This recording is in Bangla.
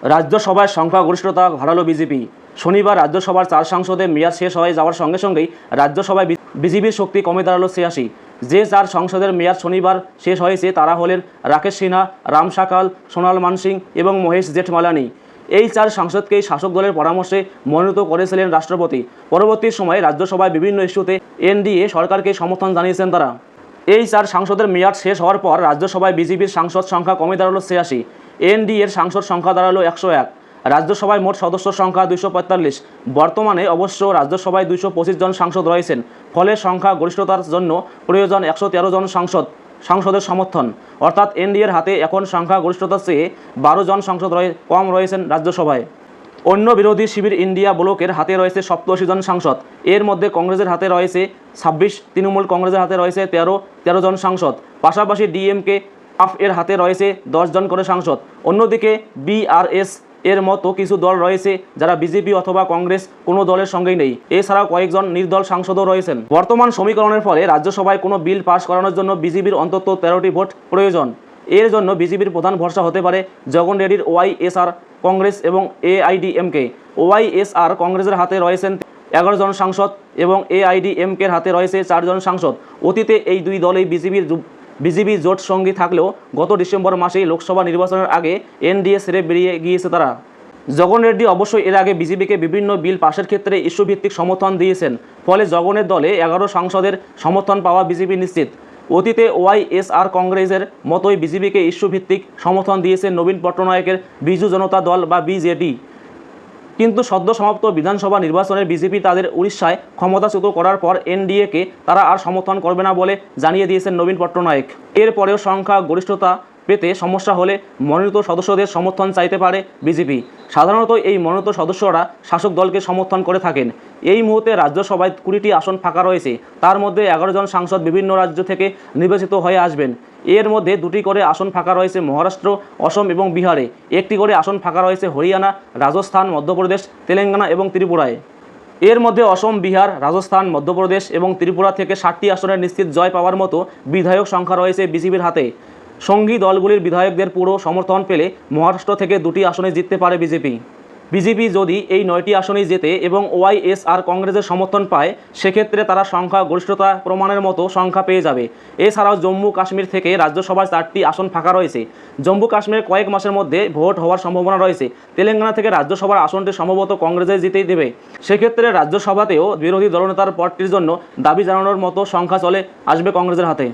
রাজ্যসভায় সংখ্যাগরিষ্ঠতা হারালো বিজেপি। শনিবার রাজ্যসভার 4 সাংসদের মেয়াদ শেষ হয়ে যাওয়ার সঙ্গে সঙ্গেই রাজ্যসভায় বিজেপির শক্তি কমে দাঁড়ালো 86। যে 4 সাংসদের মেয়াদ শনিবার শেষ হয়েছে তারা হলেন রাকেশ সিনহা, রাম শাকাল, সোনাল মানসিং এবং মহেশ জেঠমালানি। এই 4 সাংসদকেই শাসক দলের পরামর্শে মনোনীত করেছিলেন রাষ্ট্রপতি। পরবর্তী সময়ে রাজ্যসভায় বিভিন্ন ইস্যুতে এনডিএ সরকারকে সমর্থন জানিয়েছেন তারা। এই 4 সাংসদের মেয়াদ শেষ হওয়ার পর রাজ্যসভায় বিজেপির সাংসদ সংখ্যা কমে দাঁড়ালো 86। এনডিএর সাংসদ সংখ্যা দাঁড়ালো 101। রাজ্যসভায় মোট সদস্য সংখ্যা 245। বর্তমানে অবশ্য রাজ্যসভায় 225 জন সাংসদ রয়েছেন। ফলে সংখ্যা গরিষ্ঠতার জন্য প্রয়োজন 113 জন সাংসদের সমর্থন। অর্থাৎ এনডিএর হাতে এখন সংখ্যা গরিষ্ঠতার চেয়ে 12 জন সাংসদ কম রয়েছেন রাজ্যসভায়। অন্য বিরোধী শিবির ইন্ডিয়া ব্লকের হাতে রয়েছে 87 জন সাংসদ। এর মধ্যে কংগ্রেসের হাতে রয়েছে 26, তৃণমূল কংগ্রেসের হাতে রয়েছে 13 জন সাংসদ। পাশাপাশি ডিএমকে আপ এর হাতে রয়েছে 10 জন করে সাংসদ। অন্যদিকে বিআরএস এর মতো কিছু দল রয়েছে যারা বিজেপি অথবা কংগ্রেস কোনো দলের সঙ্গেই নেই। এছাড়াও কয়েকজন নির্দল সাংসদও রয়েছেন। বর্তমান সমীকরণের ফলে রাজ্যসভায় কোনো বিল পাস করানোর জন্য বিজেপির অন্তত 13টি ভোট প্রয়োজন। এর জন্য বিজেপির প্রধান ভরসা হতে পারে জগন রেড্ডির ওয়াইএসআর কংগ্রেস এবং এআইডিএমকে। ওয়াইএসআর কংগ্রেসের হাতে রয়েছেন 11 জন সাংসদ এবং এআইডিএমকের হাতে রয়েছে 4 জন সাংসদ। অতীতে এই দুই দলেই বিজেপি জোট সঙ্গী থাকলেও গত ডিসেম্বর মাসেই লোকসভা নির্বাচনের আগে এনডিএ ছেড়ে বেরিয়ে গিয়েছে তারা। জগন রেড্ডি অবশ্যই এর আগে বিজেপিকে বিভিন্ন বিল পাশের ক্ষেত্রে ইস্যুভিত্তিক সমর্থন দিয়েছেন। ফলে জগনের দলে 11 সাংসদের সমর্থন পাওয়া বিজেপি নিশ্চিত। অতীতে ওয়াইএসআর কংগ্রেসের মতোই বিজেপিকে ইস্যুভিত্তিক সমর্থন দিয়েছে নবীন পট্টনায়কের বিজু জনতা দল বা বিজেডি। কিন্তু সদ্য সমাপ্ত বিধানসভা নির্বাচনে বিজেপি তাদের উড়িষ্যায় ক্ষমতাচ্যুত করার পর এনডিএকে তারা আর সমর্থন করবে না বলে জানিয়ে দিয়েছেন নবীন পট্টনায়ক। এরপরেও সংখ্যা গরিষ্ঠতা পেতে সমস্যা হলে মনোনীত সদস্যদের সমর্থন চাইতে পারে বিজেপি। সাধারণত এই মনোনীত সদস্যরা শাসক দলকে সমর্থন করে থাকেন। এই মুহূর্তে রাজ্যসভায় 20টি আসন ফাঁকা রয়েছে। তার মধ্যে 11 জন সাংসদ বিভিন্ন রাজ্য থেকে নির্বাচিত হয়ে আসবেন। এর মধ্যে 2টি করে আসন ফাঁকা রয়েছে মহারাষ্ট্র, অসম এবং বিহারে। 1টি করে আসন ফাঁকা রয়েছে হরিয়ানা, রাজস্থান, মধ্যপ্রদেশ, তেলেঙ্গানা এবং ত্রিপুরায়। এর মধ্যে অসম, বিহার, রাজস্থান, মধ্যপ্রদেশ এবং ত্রিপুরা থেকে 60টি আসনের নিশ্চিত জয় পাওয়ার মতো বিধায়ক সংখ্যা রয়েছে বিজেপির হাতে। সঙ্গী দলগুলির বিধায়কদের পুরো সমর্থন পেলে মহারাষ্ট্র থেকে 2টি আসনে জিততে পারে বিজেপি যদি এই 9টি আসনেই জেতে এবং ওয়াইএসআর কংগ্রেসের সমর্থন পায়, সেক্ষেত্রে তারা সংখ্যা গরিষ্ঠতা প্রমাণের মতো সংখ্যা পেয়ে যাবে। এছাড়াও জম্মু কাশ্মীর থেকে রাজ্যসভার 4টি আসন ফাঁকা রয়েছে। জম্মু কাশ্মীরে কয়েক মাসের মধ্যে ভোট হওয়ার সম্ভাবনা রয়েছে। তেলেঙ্গানা থেকে রাজ্যসভার আসনটি সম্ভবত কংগ্রেসে জিতেই দেবে। সেক্ষেত্রে রাজ্যসভাতেও বিরোধী দলনেতার পদটির জন্য দাবি জানানোর মতো সংখ্যা চলে আসবে কংগ্রেসের হাতে।